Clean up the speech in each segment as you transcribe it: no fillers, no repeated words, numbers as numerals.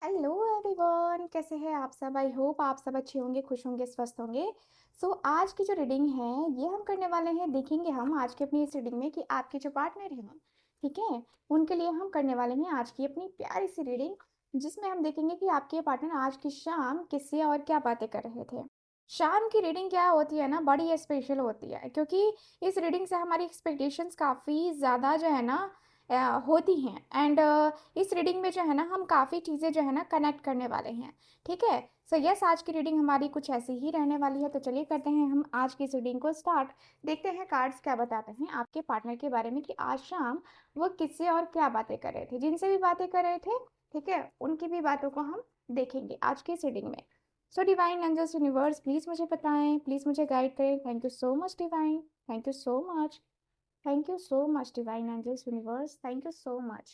Hello everyone, कैसे हैं आप सब। आई होप आप सब अच्छे होंगे, खुश होंगे, स्वस्थ होंगे। आज की जो रीडिंग है ये हम करने वाले हैं। देखेंगे हम आज की अपनी इस रीडिंग में कि आपके जो पार्टनर हैं, ठीक है, उनके लिए हम करने वाले हैं आज की अपनी प्यारी सी रीडिंग, जिसमें हम देखेंगे कि आपके पार्टनर आज की शाम किससे और क्या बातें कर रहे थे। शाम की रीडिंग क्या होती है ना, बड़ी स्पेशल होती है, क्योंकि इस रीडिंग से हमारी एक्सपेक्टेशंस काफ़ी ज़्यादा जो है ना होती हैं। एंड इस रीडिंग में जो है ना हम काफ़ी चीज़ें जो है ना कनेक्ट करने वाले हैं। ठीक है। यस, आज की रीडिंग हमारी कुछ ऐसी ही रहने वाली है। तो चलिए करते हैं हम आज की इस रीडिंग को स्टार्ट। देखते हैं कार्ड्स क्या बताते हैं आपके पार्टनर के बारे में कि आज शाम वो किससे और क्या बातें कर रहे थे, जिनसे भी बातें कर रहे थे। ठीक है, उनकी भी बातों को हम देखेंगे आज की इस रीडिंग में। डिवाइन एंजल्स यूनिवर्स, प्लीज़ मुझे बताएं, प्लीज़ मुझे गाइड करें। Thank you so much divine, thank you so much. Thank you so much, Divine Angels Universe. Thank you so much.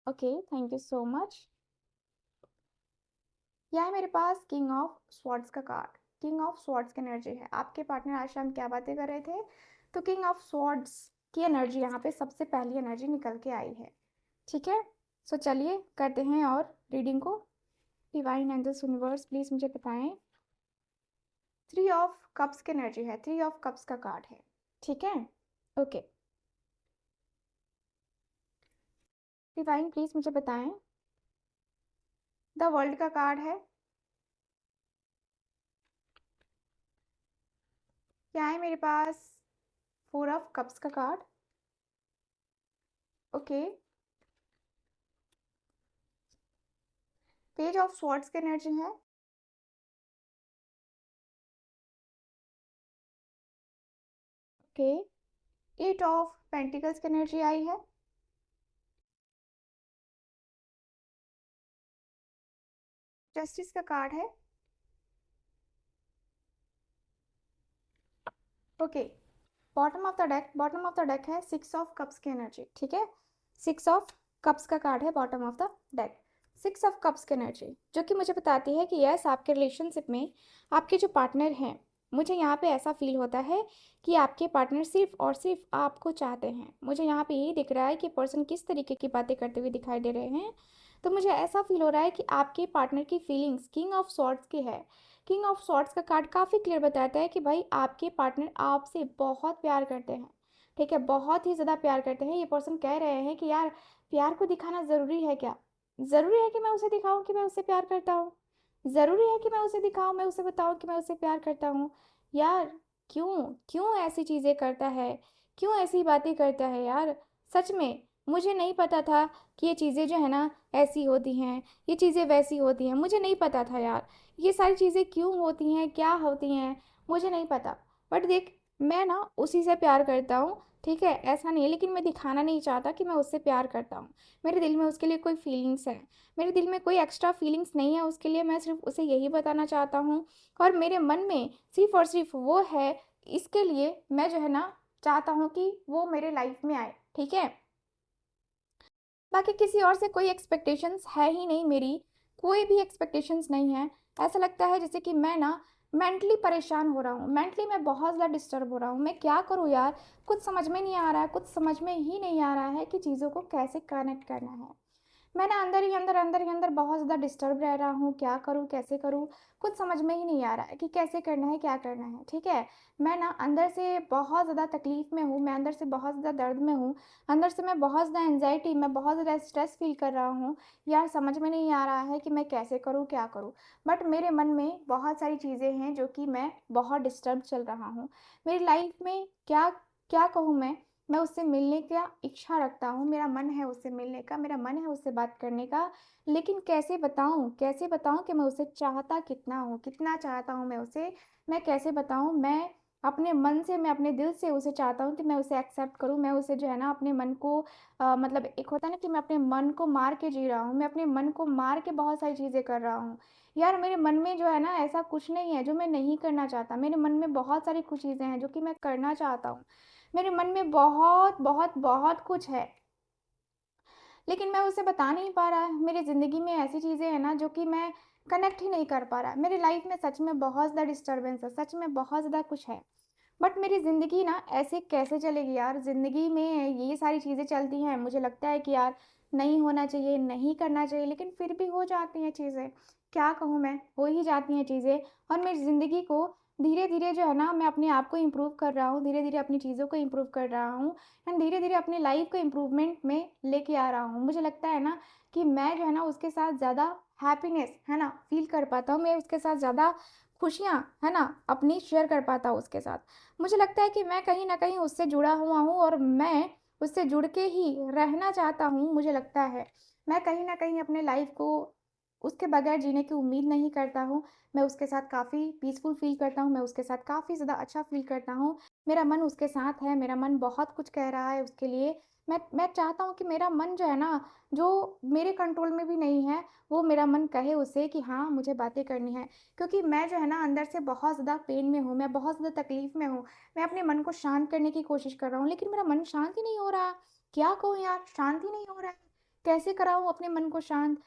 Okay, thank you so much. यह है मेरे पास king of swords का card. King of swords की energy है। आपके partner आज शाम क्या बातें कर रहे थे, तो किंग ऑफ स्वॉर्ड्स की एनर्जी यहाँ पे सबसे पहली एनर्जी निकल के आई है। ठीक है। चलिए करते हैं और रीडिंग को। डिवाइन एंजल्स यूनिवर्स, प्लीज मुझे बताएं। 3 ऑफ कप्स की एनर्जी है। 3 ऑफ कप्स का कार्ड है। ठीक है। ओके, डिवाइन प्लीज मुझे बताएं। द वर्ल्ड का कार्ड है। क्या है मेरे पास 4 ऑफ कप्स का card. Okay, page of swords की एनर्जी है। ओके, 8 ऑफ पेंटिकल्स की एनर्जी आई है। जस्टिस का कार्ड है। Okay, bottom of the deck है 6 ऑफ कप्स की एनर्जी। ठीक है, 6 ऑफ कप्स का कार्ड है bottom of the deck. 6 of cups की एनर्जी जो कि मुझे बताती है कि यस, आपके रिलेशनशिप में आपके जो पार्टनर हैं, मुझे यहाँ पे ऐसा फील होता है कि आपके पार्टनर सिर्फ और सिर्फ आपको चाहते हैं। मुझे यहाँ पे यही दिख रहा है कि पर्सन किस तरीके की बातें करते हुए दिखाई दे रहे हैं। तो मुझे ऐसा फील हो रहा है कि आपके पार्टनर की फीलिंग्स किंग ऑफ सॉर्ड्स की है। किंग ऑफ सॉर्ड्स का कार्ड काफ़ी क्लियर बताता है कि भाई आपके पार्टनर आपसे बहुत प्यार करते हैं। ठीक है, बहुत ही ज़्यादा प्यार करते हैं। ये पर्सन कह रहे हैं कि यार, प्यार को दिखाना ज़रूरी है क्या? ज़रूरी है कि मैं उसे दिखाऊं कि मैं उससे प्यार करता हूँ? ज़रूरी है कि मैं उसे दिखाऊं, मैं उसे बताऊं कि मैं उससे प्यार करता हूँ? यार, क्यों क्यों ऐसी चीज़ें करता है? क्यों ऐसी बातें करता है यार? सच में मुझे नहीं पता था कि ये चीज़ें जो है ना ऐसी होती हैं, ये चीज़ें वैसी होती हैं। मुझे नहीं पता था यार, ये सारी चीज़ें क्यों होती हैं, क्या होती हैं, मुझे नहीं पता। बट देख, मैं ना उसी से प्यार करता हूँ। ठीक है, ऐसा नहीं है, लेकिन मैं दिखाना नहीं चाहता कि मैं उससे प्यार करता हूँ। मेरे दिल में उसके लिए कोई फीलिंग्स है, मेरे दिल में कोई एक्स्ट्रा फीलिंग्स नहीं है उसके लिए। मैं सिर्फ उसे यही बताना चाहता हूँ, और मेरे मन में सिर्फ और सिर्फ वो है। इसके लिए मैं जो है ना चाहता हूँ कि वो मेरे लाइफ में आए। ठीक है, बाकी किसी और से कोई एक्सपेक्टेशंस है ही नहीं मेरी, कोई भी एक्सपेक्टेशंस नहीं है। ऐसा लगता है जैसे कि मैं ना मेंटली परेशान हो रहा हूँ, मेंटली मैं बहुत ज़्यादा डिस्टर्ब हो रहा हूँ। मैं क्या करूँ यार, कुछ समझ में नहीं आ रहा है, कुछ समझ में ही नहीं आ रहा है कि चीज़ों को कैसे कनेक्ट करना है। मैं ना अंदर ही अंदर बहुत ज़्यादा डिस्टर्ब रह रहा हूँ। क्या करूँ, कैसे करूँ, कुछ समझ में ही नहीं आ रहा है कि कैसे करना है, क्या करना है। ठीक है, मैं ना अंदर से बहुत ज़्यादा तकलीफ़ में हूँ, मैं अंदर से बहुत ज़्यादा दर्द में हूँ। अंदर से मैं बहुत ज़्यादा एंग्जायटी, मैं बहुत ज़्यादा स्ट्रेस फ़ील कर रहा हूँ। यार, समझ में नहीं आ रहा है कि मैं कैसे करूँ, क्या करूँ। बट मेरे मन में बहुत सारी चीज़ें हैं जो कि मैं बहुत डिस्टर्ब चल रहा हूँ। मेरी लाइफ़ में क्या क्या कहूँ मैं उससे मिलने का इच्छा रखता हूँ, मेरा मन है उससे मिलने का, मेरा मन है उससे बात करने का। लेकिन कैसे बताऊँ कि मैं उसे चाहता कितना हूँ, कितना चाहता हूँ मैं उसे। मैं कैसे बताऊँ, मैं अपने मन से, मैं अपने दिल से उसे चाहता हूँ कि मैं उसे एक्सेप्ट करूँ। मैं उसे जो है ना अपने मन को मतलब एक होता है ना कि मैं अपने मन को मार के जी रहा हूँ, मैं अपने मन को मार के बहुत सारी चीज़ें कर रहा हूँ। यार, मेरे मन में जो है ना ऐसा कुछ नहीं है जो मैं नहीं करना चाहता। मेरे मन में बहुत सारी कुछ चीज़ें हैं जो कि मैं करना चाहता हूँ। मेरे मन में बहुत बहुत बहुत कुछ है, लेकिन मैं उसे बता नहीं पा रहा। मेरी ज़िंदगी में ऐसी चीज़ें हैं ना जो कि मैं कनेक्ट ही नहीं कर पा रहा। मेरी लाइफ में सच में बहुत ज़्यादा डिस्टर्बेंस है, सच में बहुत ज़्यादा कुछ है। बट मेरी ज़िंदगी ना ऐसे कैसे चलेगी यार, ज़िंदगी में ये सारी चीज़ें चलती हैं। मुझे लगता है कि यार नहीं होना चाहिए, नहीं करना चाहिए, लेकिन फिर भी हो जाती हैं चीज़ें। क्या कहूँ मैं, हो ही जाती हैं चीज़ें और मेरी ज़िंदगी को धीरे-धीरे जो है ना मैं अपने आप को इम्प्रूव कर रहा हूँ, धीरे-धीरे अपनी चीज़ों को इम्प्रूव कर रहा हूँ एंड धीरे-धीरे अपनी लाइफ़ को इम्प्रूवमेंट में लेके आ रहा हूँ। मुझे लगता है ना कि मैं जो है ना उसके साथ ज़्यादा हैप्पीनेस, है ना, फ़ील कर पाता हूँ, मैं उसके साथ ज़्यादा खुशियाँ, है ना, अपनी शेयर कर पाता हूँ उसके साथ। मुझे लगता है कि मैं कहीं न कहीं उससे जुड़ा हुआ हूँ और मैं उससे जुड़ के ही रहना चाहता हूँ, मुझे लगता है। मैं कहीं न कहीं अपने लाइफ़ को उसके बगैर जीने की उम्मीद नहीं करता हूँ। मैं उसके साथ काफ़ी पीसफुल फ़ील करता हूँ, मैं उसके साथ काफ़ी ज़्यादा अच्छा फ़ील करता हूँ। मेरा मन उसके साथ है, मेरा मन बहुत कुछ कह रहा है उसके लिए। मैं चाहता हूँ कि मेरा मन जो है ना, जो मेरे कंट्रोल में भी नहीं है, वो मेरा मन कहे उसे कि हाँ, मुझे बातें करनी है। क्योंकि मैं जो है ना अंदर से बहुत ज़्यादा पेन में हूँ, मैं बहुत ज़्यादा तकलीफ़ में हूँ। मैं अपने मन को शांत करने की कोशिश कर रहा हूँ, लेकिन मेरा मन शांत ही नहीं हो रहा। क्या कहूँ यार, शांत ही नहीं हो रहा है। कैसे कराऊँ अपने मन को शांत?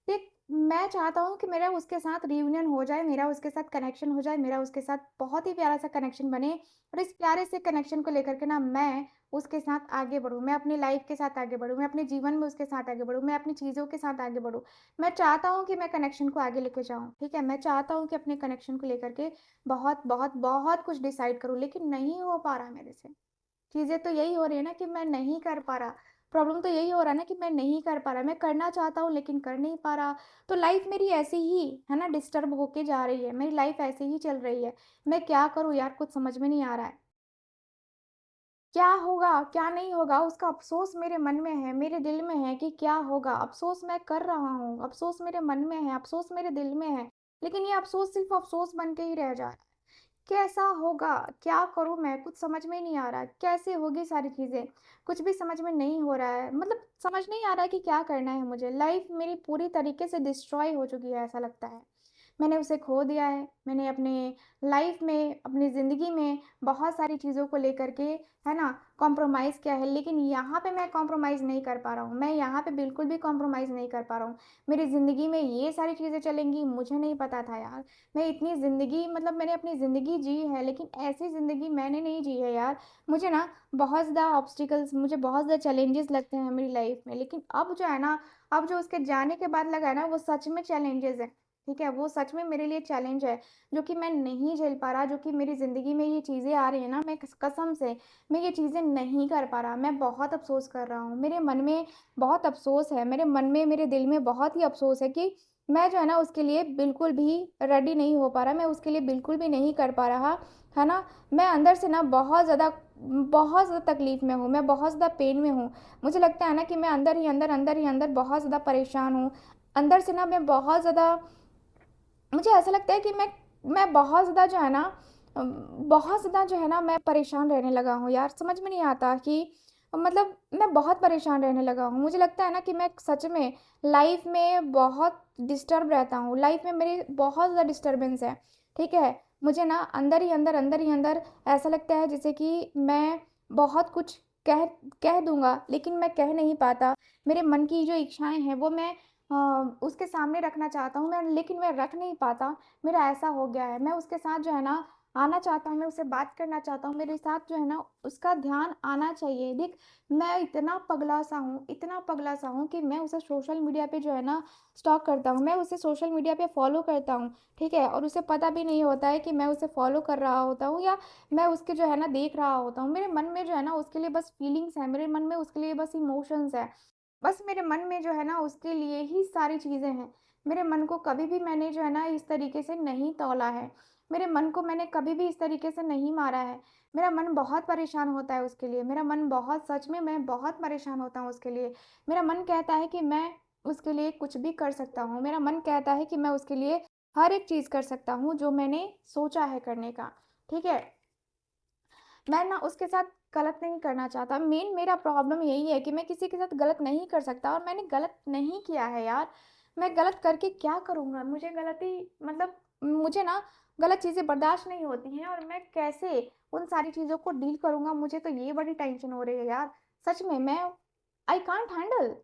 देख, मैं चाहता हूँ कि मेरा उसके साथ रियूनियन हो जाए, मेरा उसके साथ कनेक्शन हो जाए, मेरा उसके साथ बहुत ही प्यारा-सा कनेक्शन बने और इस प्यारे से कनेक्शन को लेकर के ना मैं उसके साथ आगे बढ़ूँ, मैं अपनी लाइफ़ के साथ आगे बढ़ूँ, मैं अपने जीवन में उसके साथ आगे बढ़ूँ, मैं अपनी चीज़ों के साथ आगे बढ़ूँ। मैं चाहता हूँ कि मैं कनेक्शन को आगे लेके जाऊँ, ठीक है? मैं चाहता हूँ कि अपने कनेक्शन को लेकर के बहुत, बहुत, बहुत कुछ डिसाइड करूँ, लेकिन नहीं हो पा रहा मेरे से। चीज़ें तो यही हो रही है ना कि मैं नहीं कर पा रहा। प्रॉब्लम तो यही हो रहा है ना कि मैं नहीं कर पा रहा। मैं करना चाहता हूँ लेकिन कर नहीं पा रहा। तो लाइफ़ मेरी ऐसे ही, है ना, डिस्टर्ब होके जा रही है। मेरी लाइफ़ ऐसे ही चल रही है। मैं क्या करूँ यार, कुछ समझ में नहीं आ रहा है। क्या होगा, क्या नहीं होगा, उसका अफ़सोस मेरे मन में है, मेरे दिल में है कि क्या होगा। अफ़सोस मैं कर रहा हूँ, अफ़सोस मेरे मन में है, अफ़सोस मेरे दिल में है। लेकिन ये अफ़सोस सिर्फ़ अफ़सोस बन के ही रह जा रहा है। कैसा होगा? क्या करूँ मैं? कुछ समझ में ही नहीं आ रहा। कैसे होगी सारी चीज़ें? कुछ भी समझ में नहीं हो रहा है। मतलब समझ नहीं आ रहा है कि क्या करना है मुझे। लाइफ़ मेरी पूरी तरीके से डिस्ट्रॉय हो चुकी है, ऐसा लगता है। मैंने उसे खो दिया है। मैंने अपने लाइफ़ में, अपनी ज़िंदगी में बहुत सारी चीज़ों को लेकर के, है ना, कॉम्प्रोमाइज़ किया है, लेकिन यहाँ पे मैं कॉम्प्रोमाइज़ नहीं कर पा रहा हूँ। मैं यहाँ पे बिल्कुल भी कॉम्प्रोमाइज़ नहीं कर पा रहा हूँ। मेरी ज़िंदगी में ये सारी चीज़ें चलेंगी, मुझे नहीं पता था यार। मैं इतनी ज़िंदगी, मतलब मैंने अपनी ज़िंदगी जी है, लेकिन ऐसी ज़िंदगी मैंने नहीं जी है यार। मुझे ना बहुत ज़्यादा ऑब्स्टिकल्स, मुझे बहुत ज़्यादा चैलेंजेस लगते हैं मेरी लाइफ़ में, लेकिन अब जो है ना, अब जो उसके जाने के बाद लगा है ना, वो सच में चैलेंजेस हैं। ठीक है? वो सच में मेरे लिए चैलेंज है, जो कि मैं नहीं झेल पा रहा, जो कि मेरी ज़िंदगी में ये चीज़ें आ रही हैं ना, मैं कसम से मैं ये चीज़ें नहीं कर पा रहा। मैं बहुत अफ़सोस कर रहा हूँ। मेरे मन में बहुत अफ़सोस है, मेरे मन में, मेरे दिल में बहुत ही अफ़सोस है कि मैं जो है ना उसके लिए बिल्कुल भी रेडी नहीं हो पा रहा, मैं उसके लिए बिल्कुल भी नहीं कर पा रहा, है ना? मैं अंदर से ना बहुत ज़्यादा तकलीफ़ में हूँ, मैं बहुत ज़्यादा पेन में हूँ। मुझे लगता है ना कि मैं अंदर ही अंदर बहुत ज़्यादा परेशान हूँ। अंदर से ना मैं बहुत ज़्यादा, मुझे ऐसा लगता है कि मैं बहुत ज़्यादा जो है ना बहुत ज़्यादा जो है ना मैं परेशान रहने लगा हूँ यार। समझ में नहीं आता कि मतलब मैं बहुत परेशान रहने लगा हूँ। मुझे लगता है ना कि मैं सच में लाइफ़ में बहुत डिस्टर्ब रहता हूँ। लाइफ़ में मेरी बहुत ज़्यादा डिस्टर्बेंस है, ठीक है? मुझे ना अंदर ही अंदर ऐसा लगता है जैसे कि मैं बहुत कुछ कह कह दूँगा, लेकिन मैं कह नहीं पाता। मेरे मन की जो इच्छाएँ हैं वो मैं अ, उसके सामने रखना चाहता हूँ मैं, लेकिन मैं रख नहीं पाता। मेरा ऐसा हो गया है। मैं उसके साथ जो है ना आना चाहता हूँ, मैं उससे बात करना चाहता हूँ, मेरे साथ जो है ना उसका ध्यान आना चाहिए। देख, मैं इतना पगला-सा हूँ कि मैं उसे सोशल मीडिया पे जो है ना स्टॉक करता हूँ। मैं उसे सोशल मीडिया पे फ़ॉलो करता हूँ, ठीक है? और उसे पता भी नहीं होता है कि मैं उसे फ़ॉलो कर रहा होता हूँ या मैं उसके जो है ना देख रहा होता हूँ। मेरे मन में जो है ना उसके लिए बस फीलिंग्स हैं, मेरे मन में उसके लिए बस इमोशंस हैं। बस मेरे मन में जो है ना उसके लिए ही सारी चीज़ें हैं। मेरे मन को कभी भी मैंने जो है ना इस तरीके से नहीं तौला है। मेरे मन को मैंने कभी भी इस तरीके से नहीं मारा है। मेरा मन बहुत परेशान होता है उसके लिए। मेरा मन बहुत, सच में मैं बहुत परेशान होता हूँ उसके लिए। मेरा मन कहता है कि मैं उसके लिए कुछ भी कर सकता हूँ। मेरा मन कहता है कि मैं उसके लिए हर एक चीज़ कर सकता हूँ जो मैंने सोचा है करने का। ठीक है? मैं ना उसके साथ गलत नहीं करना चाहता। मेरा प्रॉब्लम यही है कि मैं किसी के साथ गलत नहीं कर सकता और मैंने गलत नहीं किया है यार। मैं गलत करके क्या करूँगा? मुझे गलती, मतलब मुझे ना गलत चीज़ें बर्दाश्त नहीं होती हैं और मैं कैसे उन सारी चीज़ों को डील करूँगा, मुझे तो ये बड़ी टेंशन हो रही है यार। सच में मैं आई कांट हैंडल,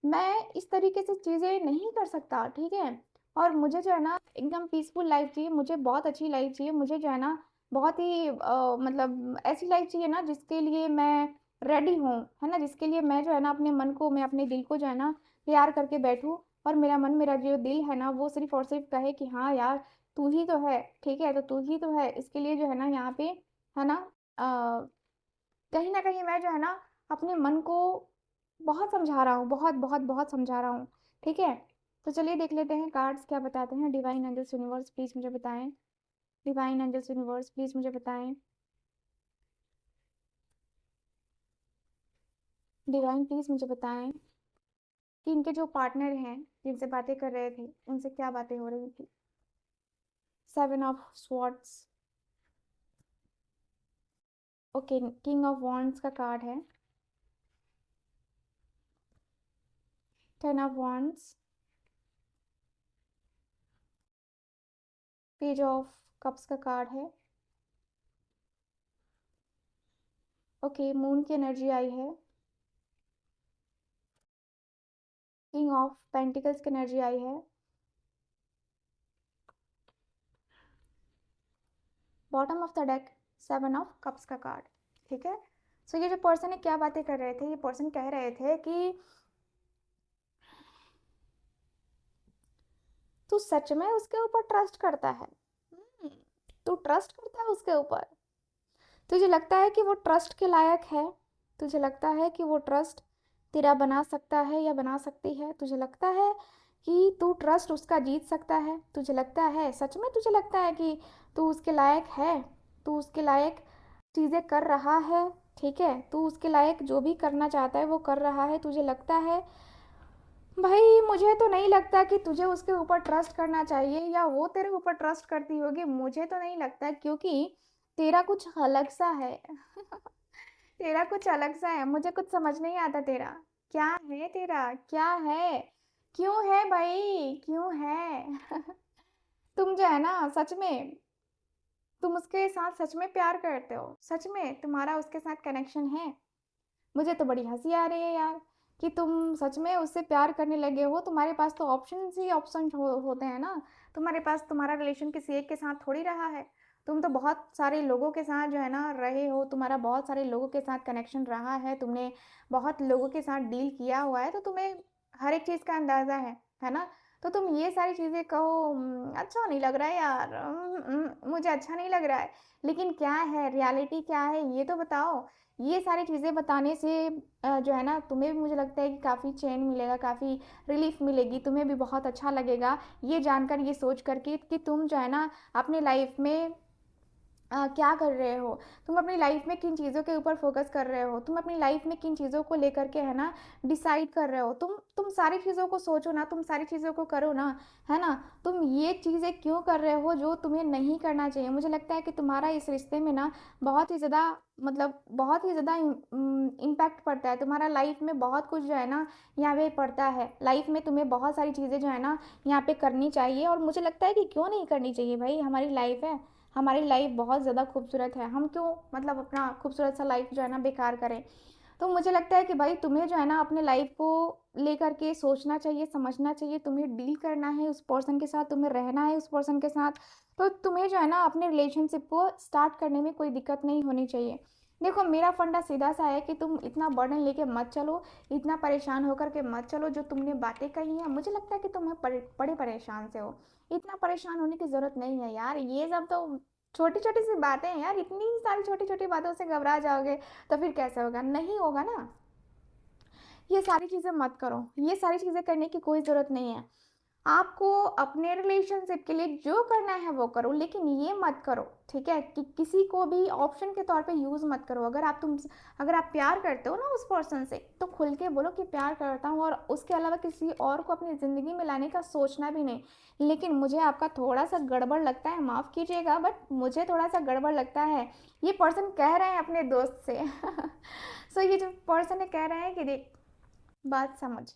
मैं इस तरीके से चीज़ें नहीं कर सकता, ठीक है? और मुझे जो है ना एकदम पीसफुल लाइफ़ चाहिए, मुझे बहुत अच्छी लाइफ़ चाहिए। मुझे जो है ना बहुत ही मतलब ऐसी लाइफ़ चाहिए ना जिसके लिए मैं रेडी हूँ, है ना, जिसके लिए मैं जो है ना अपने मन को, मैं अपने दिल को जो है ना तैयार करके बैठूँ, और मेरा मन, मेरा जो दिल है ना वो सिर्फ और सिर्फ कहे कि हाँ यार तू ही तो है, ठीक है, तो तू ही तो है। इसके लिए जो है ना यहाँ पे, है ना, कहीं ना कहीं मैं जो है ना अपने मन को बहुत समझा रहा हूँ, बहुत बहुत बहुत समझा रहा हूँ, ठीक है। तो चलिए देख लेते हैं कार्ड्स क्या बताते हैं। डिवाइन एंजल्स यूनिवर्स प्लीज मुझे बताएं, डिवाइन एंजल्स यूनिवर्स प्लीज मुझे बताएं, डिवाइन प्लीज मुझे बताएं कि इनके जो पार्टनर हैं जिनसे बातें कर रहे थे उनसे क्या बातें हो रही थी। 7 of swords, okay, king of wands का कार्ड है, 10 of wands, page of cups का कार्ड है, ओके, मून की एनर्जी आई है, किंग ऑफ पेंटिकल्स की एनर्जी आई है, bottom of the deck 7 of cups का कार्ड, ठीक है। सो ये जो पर्सन है क्या बातें कर रहे थे, ये पर्सन कह रहे थे कि तू सच में उसके ऊपर ट्रस्ट करता है। तू ट्रस्ट करता है उसके ऊपर, तुझे लगता है कि वो ट्रस्ट के लायक है, तुझे लगता है कि वो ट्रस्ट तेरा बना सकता है या बना सकती है, तुझे लगता है कि तू ट्रस्ट उसका जीत सकता है, तुझे लगता है, सच में तुझे लगता है कि तू उसके लायक है, तू उसके लायक चीज़ें कर रहा है, ठीक है, तू उसके लायक जो भी करना चाहता है वो कर रहा है, तुझे लगता है। भाई मुझे तो नहीं लगता कि तुझे उसके ऊपर ट्रस्ट करना चाहिए या वो तेरे ऊपर ट्रस्ट करती होगी, मुझे तो नहीं लगता, क्योंकि तेरा कुछ अलग सा है। तेरा कुछ अलग सा है, मुझे कुछ समझ नहीं आता तेरा क्या है, तेरा क्या है, क्यों है भाई, क्यों है। तुम जो है ना सच में, तुम उसके साथ सच में प्यार करते हो, सच में तुम्हारा उसके साथ कनेक्शन है। मुझे तो बड़ी हंसी आ रही है यार कि तुम सच में उससे प्यार करने लगे हो, तुम्हारे पास तो ऑप्शन ही ऑप्शन होते हैं ना, तुम्हारे पास तुम्हारा रिलेशन किसी एक के साथ थोड़ी रहा है, तुम तो बहुत सारे लोगों के साथ जो है ना रहे हो, तुम्हारा बहुत सारे लोगों के साथ कनेक्शन रहा है, तुमने बहुत लोगों के साथ डील किया हुआ है, तो तुम्हें हर एक चीज़ का अंदाज़ा है ना। तो तुम ये सारी चीज़ें कहो अच्छा नहीं लग रहा है यार, मुझे अच्छा नहीं लग रहा है, लेकिन क्या है रियलिटी, क्या है ये तो बताओ। ये सारी चीज़ें बताने से जो है ना तुम्हें भी मुझे लगता है कि काफ़ी चैन मिलेगा, काफ़ी रिलीफ मिलेगी, तुम्हें भी बहुत अच्छा लगेगा ये जानकर, ये सोच कर कि तुम जो है ना अपनी लाइफ में क्या कर रहे हो, तुम अपनी लाइफ में किन चीज़ों के ऊपर फोकस कर रहे हो, तुम अपनी लाइफ में किन चीज़ों को लेकर के है ना डिसाइड कर रहे हो, तुम सारी चीज़ों को सोचो ना, तुम सारी चीज़ों को करो ना, है ना। तुम ये चीज़ें क्यों कर रहे हो जो तुम्हें नहीं करना चाहिए। मुझे लगता है कि तुम्हारा इस रिश्ते में ना बहुत ही ज़्यादा, मतलब बहुत ही ज़्यादा इम्पैक्ट पड़ता है, तुम्हारा लाइफ में बहुत कुछ जो है ना यहाँ पे पड़ता है, लाइफ में तुम्हें बहुत सारी चीज़ें जो है ना यहाँ पे करनी चाहिए, और मुझे लगता है कि क्यों नहीं करनी चाहिए भाई, हमारी लाइफ है, हमारी लाइफ बहुत ज़्यादा खूबसूरत है, हम क्यों मतलब अपना खूबसूरत सा लाइफ जो है ना बेकार करें। तो मुझे लगता है कि भाई तुम्हें जो है ना अपने लाइफ को लेकर के सोचना चाहिए, समझना चाहिए, तुम्हें डील करना है उस पर्सन के साथ, तुम्हें रहना है उस पर्सन के साथ, तो तुम्हें जो है ना अपने रिलेशनशिप को स्टार्ट करने में कोई दिक्कत नहीं होनी चाहिए। देखो मेरा फंडा सीधा सा है कि तुम इतना बर्डन लेके मत चलो, इतना परेशान होकर के मत चलो, जो तुमने बातें कही हैं मुझे लगता है कि तुम्हें बड़े परेशान से हो, इतना परेशान होने की ज़रूरत नहीं है यार, ये सब तो छोटी छोटी सी बातें हैं यार, इतनी सारी छोटी छोटी बातों से घबरा जाओगे तो फिर कैसे होगा, नहीं होगा ना। ये सारी चीज़ें मत करो, ये सारी चीज़ें करने की कोई ज़रूरत नहीं है। आपको अपने रिलेशनशिप के लिए जो करना है वो करो, लेकिन ये मत करो, ठीक है, कि किसी को भी ऑप्शन के तौर पे यूज़ मत करो। अगर आप प्यार करते हो ना उस पर्सन से तो खुल के बोलो कि प्यार करता हूँ, और उसके अलावा किसी और को अपनी ज़िंदगी में लाने का सोचना भी नहीं। लेकिन मुझे आपका थोड़ा सा गड़बड़ लगता है, माफ़ कीजिएगा, बट मुझे थोड़ा सा गड़बड़ लगता है, ये पर्सन कह रहे हैं अपने दोस्त से। सो ये जो पर्सन है कह रहे हैं कि देख बात समझ,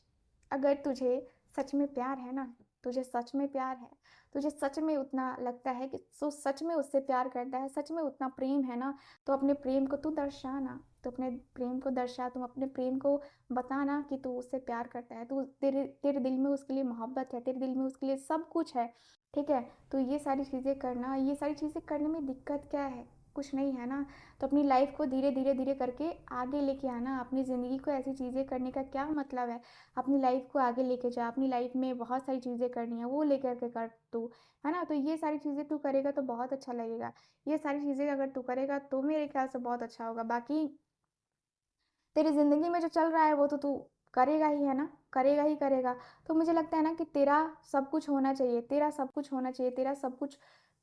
अगर तुझे सच में प्यार है ना, तुझे सच में प्यार है, तुझे सच में उतना लगता है कि तू सच में उससे प्यार करता है, सच में उतना प्रेम है ना, तो अपने प्रेम को तू दर्शाना, तो अपने प्रेम को दर्शा, तुम अपने प्रेम को बताना कि तू उससे प्यार करता है, तू तेरे तेरे दिल में उसके लिए मोहब्बत है, तेरे दिल में उसके लिए सब कुछ है, ठीक है। तो ये सारी चीज़ें करना, ये सारी चीज़ें करने में दिक्कत क्या है, कुछ नहीं है ना, तो अपनी लाइफ को धीरे धीरे धीरे करके आगे लेके आना। अपनी ज़िंदगी को ऐसी चीज़ें करने का क्या मतलब है, अपनी लाइफ को आगे लेके जा। अपनी लाइफ में बहुत सारी चीज़ें करनी है, वो लेकर के कर तू, है ना। तो ये सारी चीज़ें तू करेगा तो बहुत अच्छा लगेगा। ये सारी चीज़ें अगर तू करेगा तो मेरे ख्याल से बहुत अच्छा होगा। बाकी तेरी ज़िंदगी में जो चल रहा है वो तो तू करेगा ही, है ना, करेगा ही करेगा। तो मुझे लगता है ना कि तेरा सब कुछ होना चाहिए, तेरा सब कुछ होना चाहिए, तेरा सब कुछ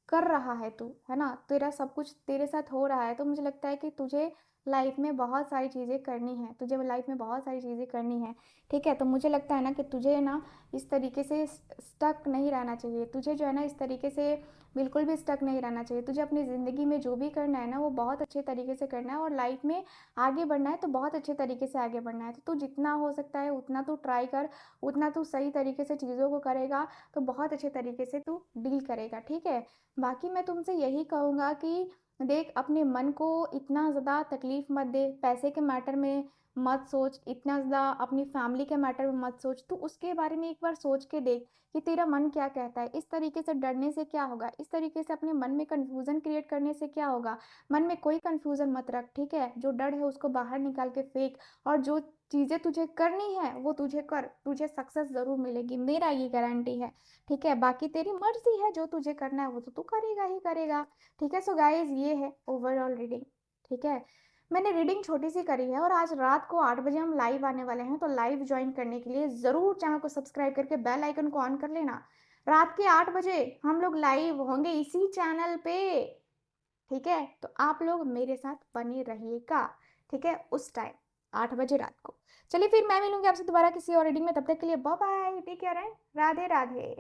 कर रहा है तू, है ना, तेरा सब कुछ तेरे साथ हो रहा है। तो मुझे लगता है कि तुझे लाइफ में बहुत सारी चीज़ें करनी है, तुझे लाइफ में बहुत सारी चीज़ें करनी है, ठीक है। तो मुझे लगता है ना कि तुझे ना इस तरीके से स्टक नहीं रहना चाहिए, तुझे जो है ना इस तरीके से बिल्कुल भी स्टक नहीं रहना चाहिए। तुझे अपनी ज़िंदगी में जो भी करना है ना वो बहुत अच्छे तरीके से करना है, और लाइफ में आगे बढ़ना है तो बहुत अच्छे तरीके से आगे बढ़ना है। तो तू जितना हो सकता है उतना तू ट्राई कर, उतना तू सही तरीके से चीज़ों को करेगा तो बहुत अच्छे तरीके से तू डील करेगा, ठीक है। बाकी मैं तुमसे यही कहूँगा कि देख, अपने मन को इतना ज़्यादा तकलीफ़ मत दे, पैसे के मैटर में मत सोच, इतना ज़्यादा अपनी फैमिली के मैटर में मत सोच। तू उसके बारे में एक बार सोच के देख कि तेरा मन क्या कहता है। इस तरीके से डरने से क्या होगा, इस तरीके से अपने मन में कन्फ्यूज़न क्रिएट करने से क्या होगा। मन में कोई कन्फ्यूज़न मत रख, ठीक है। जो डर है उसको बाहर निकाल के फेंक, और जो चीज़ें तुझे करनी है वो तुझे कर, तुझे सक्सेस ज़रूर मिलेगी, मेरा ये गारंटी है, ठीक है। बाकी तेरी मर्ज़ी है, जो तुझे करना है वो तो तू करेगा ही करेगा, ठीक है। सो गाइज़, ये है ओवरऑल रीडिंग, ठीक है। मैंने रीडिंग छोटी सी करी है, और आज रात को 8 बजे हम लाइव आने वाले हैं। तो लाइव ज्वाइन करने के लिए ज़रूर चैनल को सब्सक्राइब करके बेल आइकन को ऑन कर लेना। रात के 8 बजे हम लोग लाइव होंगे इसी चैनल पे, ठीक है। तो आप लोग मेरे साथ बने रहिएगा, ठीक है, उस टाइम 8 बजे रात को। चलिए फिर मैं मिलूंगी आपसे दोबारा किसी और रीडिंग में, तब तक के लिए bye bye, take care and Radhe Radhe.